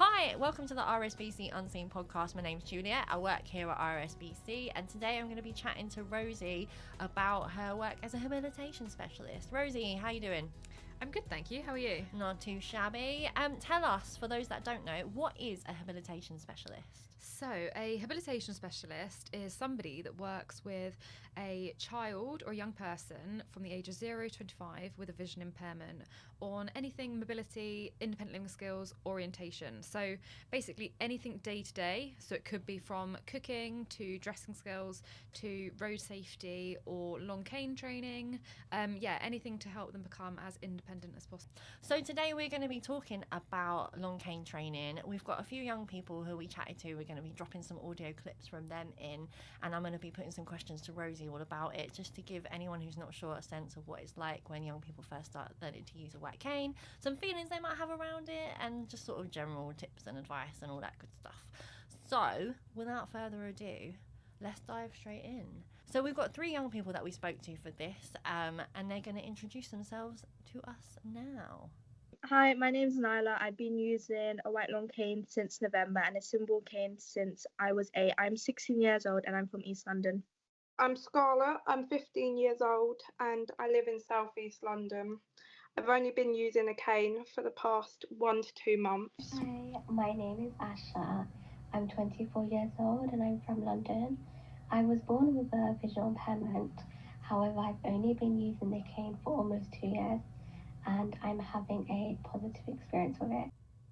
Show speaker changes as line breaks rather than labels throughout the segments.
Hi, welcome to the RSBC Unseen podcast. My name's Juliet. I work here at RSBC, and today I'm going to be chatting to Rosie about her work as a habilitation specialist. Rosie, how you doing?
I'm good, thank you. How are you?
Not too shabby. Tell us, for those that don't know, what is a habilitation specialist?
So, a habilitation specialist is somebody that works with a child or a young person from the age of 0 to 25 with a vision impairment on anything mobility, independent living skills, orientation. So, basically anything day to day. So, it could be from cooking to dressing skills to road safety or long cane training. Anything to help them become as independent as possible.
So today we're going to be talking about long cane training. We've got a few young people who we chatted to. We're going to be dropping some audio clips from them in, and I'm going to be putting some questions to Rosie all about it, just to give anyone who's not sure a sense of what it's like when young people first start learning to use a white cane, some feelings they might have around it, and just sort of general tips and advice and all that good stuff. So without further ado, let's dive straight in. So we've got 3 young people that we spoke to for this, and they're going to introduce themselves to us now.
Hi, my name's Nyla. I've been using a white long cane since November and a symbol cane since I was 8. I'm 16 years old and I'm from East London.
I'm Scarlett, I'm 15 years old and I live in South East London. I've only been using a cane for the past 1 to 2 months.
Hi, my name is Asha. I'm 24 years old and I'm from London. I was born with a visual impairment. However, I've only been using the cane for almost 2 years and I'm having a positive experience with it.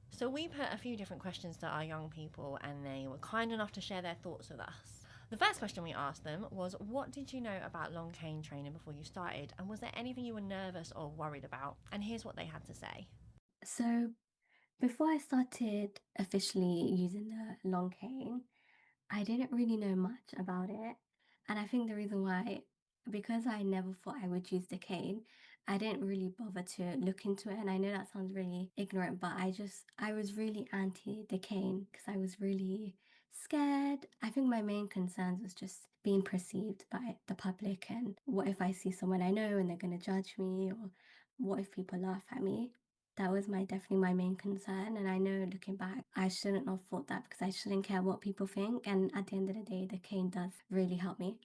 So we put a few different questions to our young people and they were kind enough to share their thoughts with us. The first question we asked them was, what did you know about long cane training before you started, and was there anything you were nervous or worried about? And here's what they had to say.
So before I started officially using the long cane, I didn't really know much about it. And I think the reason why, because I never thought I would use the cane, I didn't really bother to look into it. And I know that sounds really ignorant, but I was really anti the cane because I was really scared. I think my main concerns was just being perceived by the public, and what if I see someone I know and they're going to judge me, or what if people laugh at me? That was definitely my main concern. And I know looking back, I shouldn't have thought that because I shouldn't care what people think. And at the end of the day, the cane does really help me.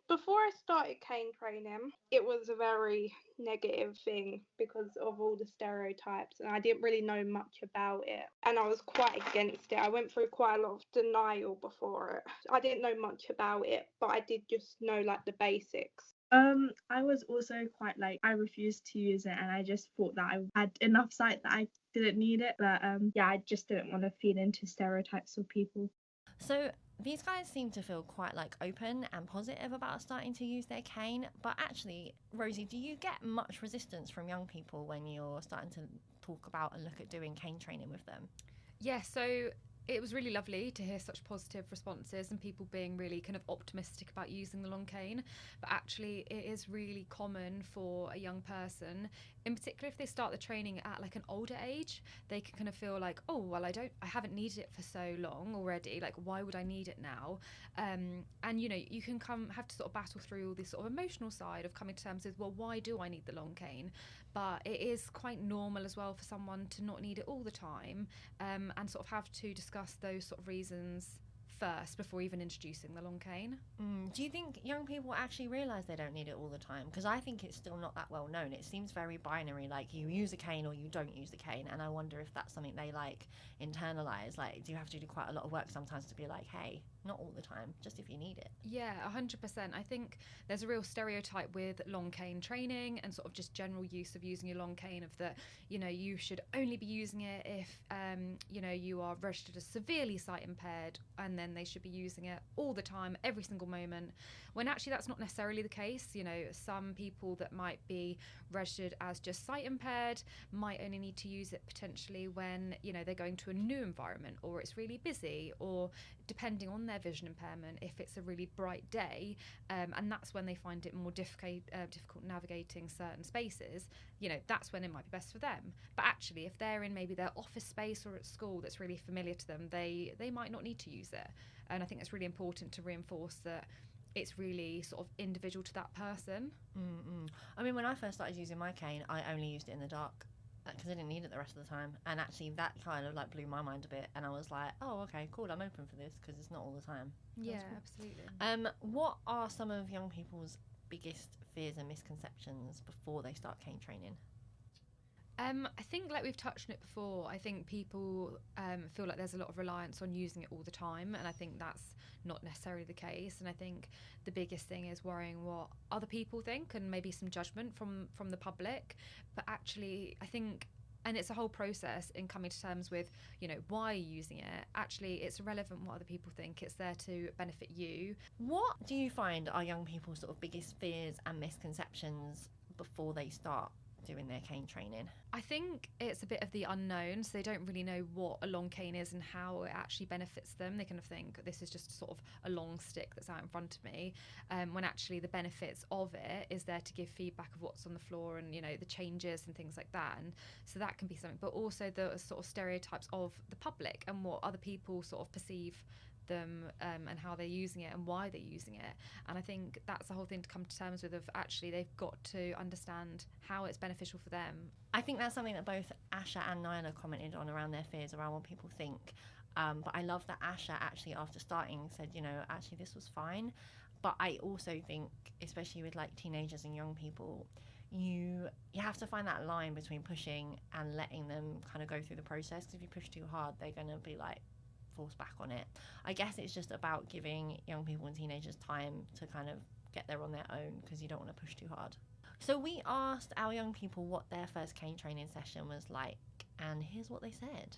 Before I started cane training, it was a very negative thing because of all the stereotypes and I didn't really know much about it and I was quite against it. I went through quite a lot of denial before it. I didn't know much about it, but I did just know like the basics.
I was also quite I refused to use it and I just thought that I had enough sight that I didn't need it. But I just didn't want to feed into stereotypes of people.
So these guys seem to feel quite open and positive about starting to use their cane, but actually, Rosie, do you get much resistance from young people when you're starting to talk about and look at doing cane training with them?
Yeah, so it was really lovely to hear such positive responses and people being really kind of optimistic about using the long cane. But actually, it is really common for a young person, in particular if they start the training at an older age, they can kind of feel oh well, I haven't needed it for so long already, why would I need it now? And you can have to sort of battle through all this sort of emotional side of coming to terms with, well, why do I need the long cane? But it is quite normal as well for someone to not need it all the time, and sort of have to discuss those sort of reasons first before even introducing the long cane.
Do you think young people actually realise they don't need it all the time? Because I think it's still not that well known. It seems very binary, you use a cane or you don't use the cane, and I wonder if that's something they internalise. Do you have to do quite a lot of work sometimes to be hey, not all the time, just if you need it?
Yeah, 100%. I think there's a real stereotype with long cane training and sort of just general use of using your long cane of that, you should only be using it if, you are registered as severely sight impaired, and then they should be using it all the time, every single moment, when actually that's not necessarily the case. Some people that might be registered as just sight impaired might only need to use it potentially when, they're going to a new environment or it's really busy, or depending on their vision impairment, if it's a really bright day, and that's when they find it more difficult navigating certain spaces, that's when it might be best for them. But actually, if they're in maybe their office space or at school that's really familiar to them, they might not need to use it. And I think it's really important to reinforce that it's really sort of individual to that person.
I mean, when I first started using my cane, I only used it in the dark. because I didn't need it the rest of the time. And actually, that kind of like blew my mind a bit. And I was like, oh, okay, cool. I'm open for this because it's not all the time.
Yeah,
Cool.
absolutely.
What are some of young people's biggest fears and misconceptions before they start cane training?
I think, like we've touched on it before, I think people feel like there's a lot of reliance on using it all the time, and I think that's not necessarily the case. And I think the biggest thing is worrying what other people think and maybe some judgment from the public. But actually, I think, and it's a whole process in coming to terms with, you know, why are you using it? Actually, it's irrelevant what other people think. It's there to benefit you.
What do you find are young people's sort of biggest fears and misconceptions before they start doing their cane training?
I think it's a bit of the unknown, so they don't really know what a long cane is and how it actually benefits them. They kind of think this is just sort of a long stick that's out in front of me, when actually the benefits of it is there to give feedback of what's on the floor and, you know, the changes and things like that. And so that can be something, but also the sort of stereotypes of the public and what other people sort of perceive them, and how they're using it and why they're using it. And I think that's the whole thing to come to terms with, of actually they've got to understand how it's beneficial for them.
I think that's something that both Asha and Nyla commented on around their fears around what people think. But I love that Asha actually, after starting, said, you know, actually this was fine. But I also think, especially with like teenagers and young people, you have to find that line between pushing and letting them kind of go through the process. Because if you push too hard, they're going to be like force back on it. I guess it's just about giving young people and teenagers time to kind of get there on their own, because you don't want to push too hard. So we asked our young people what their first cane training session was like, and here's what they said.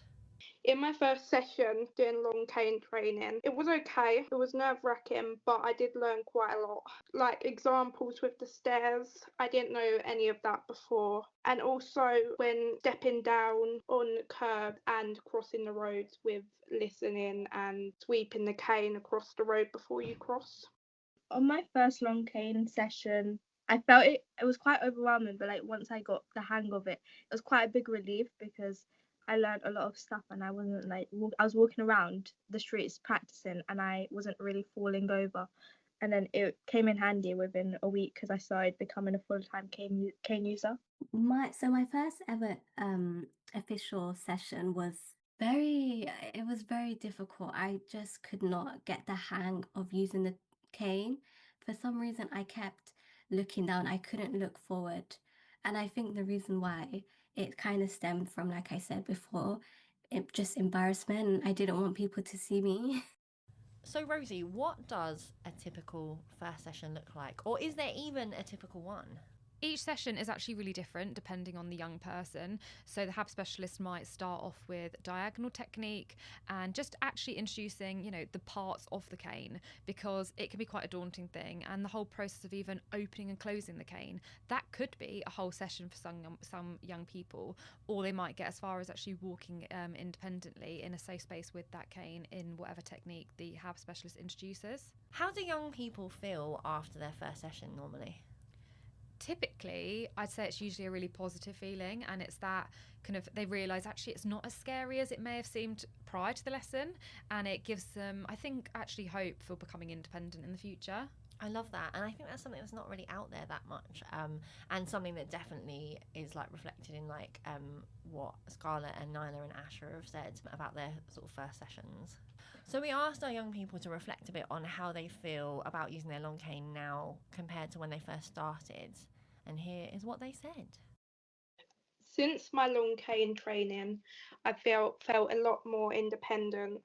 In my first session doing long cane training, it was okay. It was nerve wracking, but I did learn quite a lot. Like examples with the stairs, I didn't know any of that before. And also when stepping down on the curb and crossing the roads with listening and sweeping the cane across the road before you cross.
On my first long cane session, I felt it was quite overwhelming, but like once I got the hang of it, it was quite a big relief because I learned a lot of stuff and I wasn't like I was walking around the streets practicing and I wasn't really falling over. And then it came in handy within a week because I started becoming a full-time cane user.
My first ever official session was very difficult. I just could not get the hang of using the cane. For some reason, I kept looking down. I couldn't look forward. And I think the reason why it kind of stemmed from, like I said before, just embarrassment. I didn't want people to see me.
So Rosie, what does a typical first session look like? Or is there even a typical one?
Each session is actually really different depending on the young person. So the HAB specialist might start off with diagonal technique and just actually introducing, you know, the parts of the cane, because it can be quite a daunting thing. And the whole process of even opening and closing the cane, that could be a whole session for some young people, or they might get as far as actually walking independently in a safe space with that cane in whatever technique the HAB specialist introduces.
How do young people feel after their first session normally?
Typically, I'd say it's usually a really positive feeling, and it's that kind of they realise actually it's not as scary as it may have seemed prior to the lesson, and it gives them, I think, actually hope for becoming independent in the future.
I love that, and I think that's something that's not really out there that much, and something that definitely is like reflected in like what Scarlett and Nyla and Asher have said about their sort of first sessions. So we asked our young people to reflect a bit on how they feel about using their long cane now compared to when they first started, and here is what they said.
Since my long cane training, I felt a lot more independent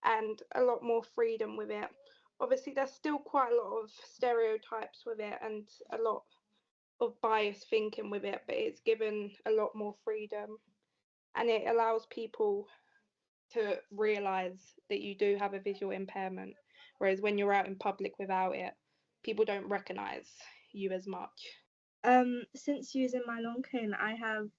and a lot more freedom with it. Obviously, there's still quite a lot of stereotypes with it and a lot of biased thinking with it, but it's given a lot more freedom and it allows people to realize that you do have a visual impairment. Whereas when you're out in public without it, people don't recognize you as much.
Since using my long cane, I have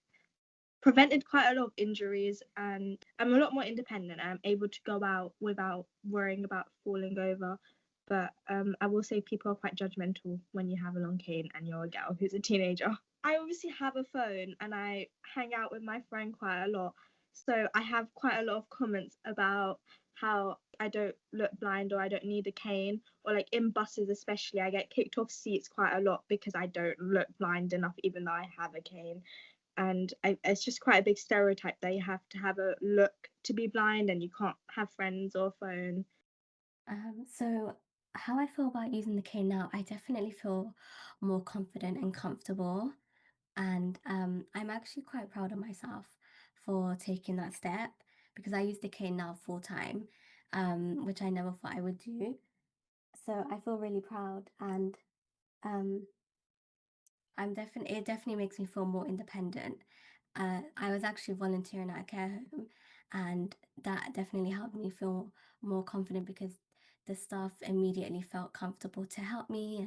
prevented quite a lot of injuries and I'm a lot more independent. I'm able to go out without worrying about falling over. But I will say people are quite judgmental when you have a long cane and you're a girl who's a teenager. I obviously have a phone and I hang out with my friend quite a lot. So I have quite a lot of comments about how I don't look blind or I don't need a cane, or like in buses especially, I get kicked off seats quite a lot because I don't look blind enough even though I have a cane. And it's just quite a big stereotype that you have to have a look to be blind and you can't have friends or phone.
So how I feel about using the cane now, I definitely feel more confident and comfortable. And I'm actually quite proud of myself for taking that step because I use the cane now full time, which I never thought I would do. So I feel really proud, and um, it definitely makes me feel more independent. I was actually volunteering at a care home, and that definitely helped me feel more confident because the staff immediately felt comfortable to help me.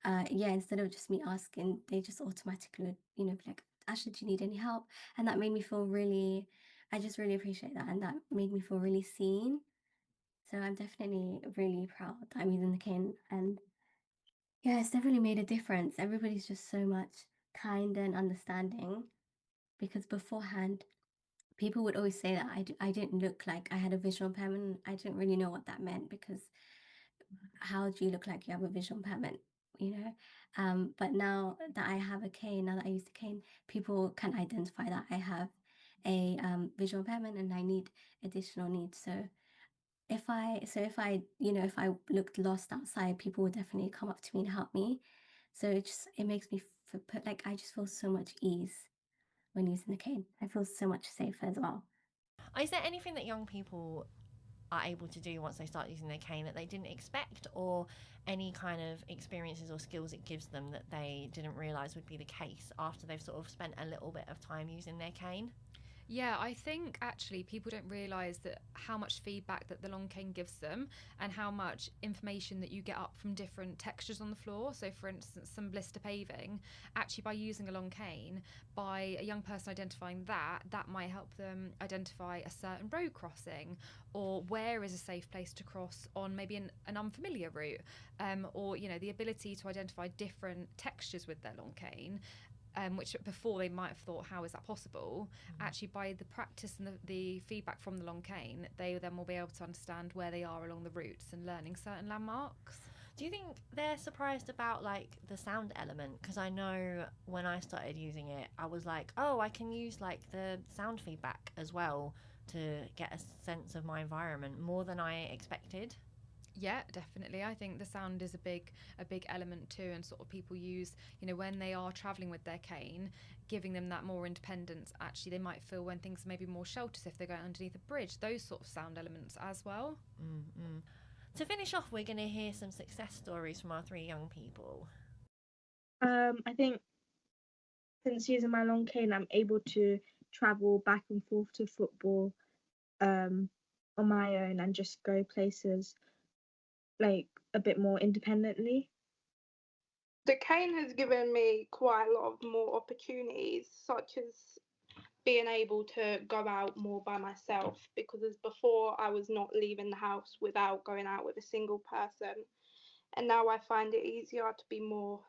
And yeah, instead of just me asking, they just automatically would, be like, Ashley, do you need any help? And that made me feel really, I just really appreciate that. And that made me feel really seen. So I'm definitely really proud that I'm using the cane. And yeah, it's definitely made a difference. Everybody's just so much kinder and understanding because beforehand, people would always say that I didn't look like I had a visual impairment. I didn't really know what that meant because how do you look like you have a visual impairment? You know, but now that I have a cane, now that I use the cane, people can identify that I have a visual impairment and I need additional needs. So if I looked lost outside, people would definitely come up to me and help me. So it makes me put like I just feel so much ease when using the cane. I feel so much safer as well.
Is there anything that young people are able to do once they start using their cane that they didn't expect, or any kind of experiences or skills it gives them that they didn't realise would be the case after they've sort of spent a little bit of time using their cane?
Yeah, I think actually people don't realise that how much feedback that the long cane gives them and how much information that you get up from different textures on the floor. So for instance, some blister paving, actually by using a long cane, by a young person identifying that might help them identify a certain road crossing or where is a safe place to cross on maybe an unfamiliar route, or the ability to identify different textures with their long cane, which before they might have thought, how is that possible? Actually, by the practice and the feedback from the long cane, they then will be able to understand where they are along the routes and learning certain landmarks.
Do you think they're surprised about like the sound element? Because I know when I started using it, I was like, oh, I can use like the sound feedback as well to get a sense of my environment more than I expected.
Yeah, definitely. I think the sound is a big element too, and sort of people use, when they are traveling with their cane, giving them that more independence. Actually, they might feel when things are maybe more sheltered if they're going underneath a bridge. Those sort of sound elements as well.
Mm-mm. To finish off, we're going to hear some success stories from our three young people.
I think since using my long cane, I'm able to travel back and forth to football on my own and just go places like a bit more independently.
The cane has given me quite a lot of more opportunities, such as being able to go out more by myself, because as before I was not leaving the house without going out with a single person, and now I find it easier to be more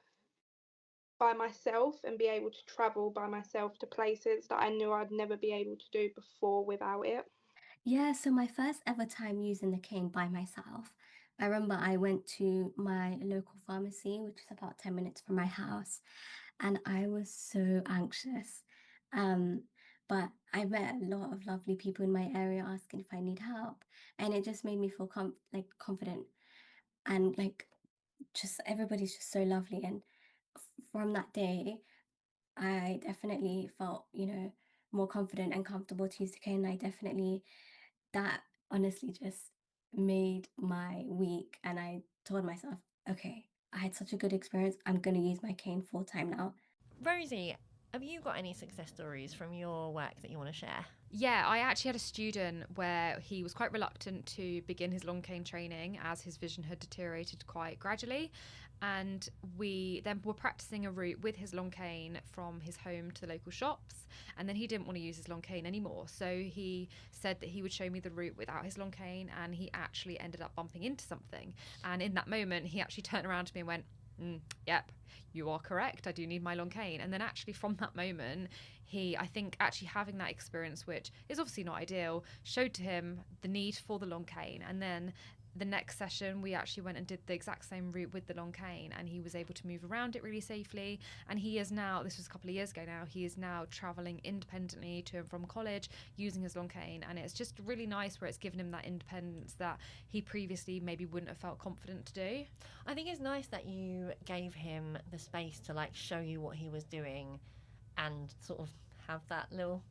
by myself and be able to travel by myself to places that I knew I'd never be able to do before without it.
Yeah, so my first ever time using the cane by myself, I remember I went to my local pharmacy, which is about 10 minutes from my house, and I was so anxious. Um, but I met a lot of lovely people in my area asking if I need help, and it just made me feel confident and like just everybody's just so lovely. And from that day, I definitely felt, more confident and comfortable to use the cane. I definitely that honestly just made my week. And I told myself, okay, I had such a good experience. I'm going to use my cane full time now.
Rosie, have you got any success stories from your work that you want to share?
Yeah, I actually had a student where he was quite reluctant to begin his long cane training as his vision had deteriorated quite gradually. And we then were practicing a route with his long cane from his home to the local shops. And then he didn't want to use his long cane anymore. So he said that he would show me the route without his long cane. And he actually ended up bumping into something. And in that moment, he actually turned around to me and went, yep, you are correct. I do need my long cane. And then actually from that moment, I think actually having that experience, which is obviously not ideal, showed to him the need for the long cane. And then the next session we actually went and did the exact same route with the long cane, and he was able to move around it really safely. And he is now, this was a couple of years ago now, he is now traveling independently to and from college using his long cane, and it's just really nice where it's given him that independence that he previously maybe wouldn't have felt confident to do.
I think it's nice that you gave him the space to like show you what he was doing and sort of have that little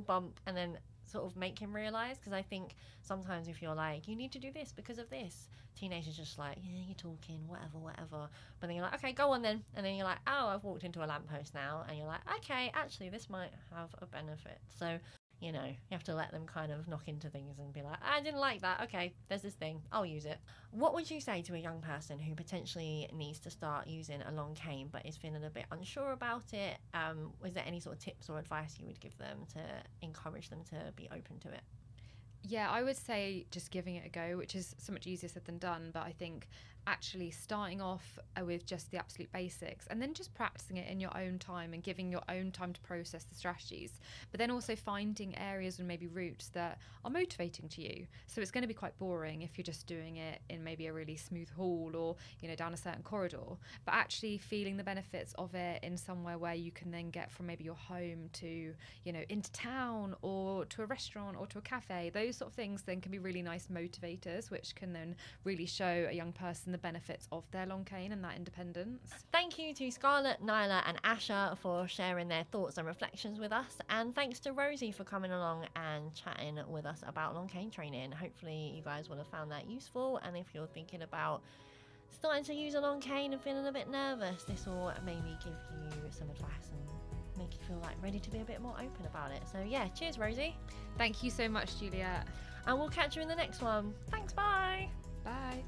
bump and then sort of make him realise, because I think sometimes if you're like, you need to do this because of this, teenagers just like, yeah, you're talking, whatever, but then you're like, okay, go on then, and then you're like, oh, I've walked into a lamppost now, and you're like, okay, actually this might have a benefit. So, you know, you have to let them kind of knock into things and be like, I didn't like that, okay, there's this thing, I'll use it. What would you say to a young person who potentially needs to start using a long cane but is feeling a bit unsure about it? Was there any sort of tips or advice you would give them to encourage them to be open to it?
Yeah, I would say just giving it a go, which is so much easier said than done. But I think actually starting off with just the absolute basics and then just practicing it in your own time and giving your own time to process the strategies. But then also finding areas and maybe routes that are motivating to you. So it's going to be quite boring if you're just doing it in maybe a really smooth hall or, you know, down a certain corridor. But actually feeling the benefits of it in somewhere where you can then get from maybe your home to, you know, into town or to a restaurant or to a cafe. Those sort of things then can be really nice motivators, which can then really show a young person the benefits of their long cane and that independence.
Thank you to Scarlett, Nyla and Asha for sharing their thoughts and reflections with us, and thanks to Rosie for coming along and chatting with us about long cane training. Hopefully you guys will have found that useful, and if you're thinking about starting to use a long cane and feeling a bit nervous, this will maybe give you some advice and make you feel like ready to be a bit more open about it. So yeah, cheers Rosie.
Thank you so much, Juliet.
And we'll catch you in the next one. Thanks, bye.
Bye.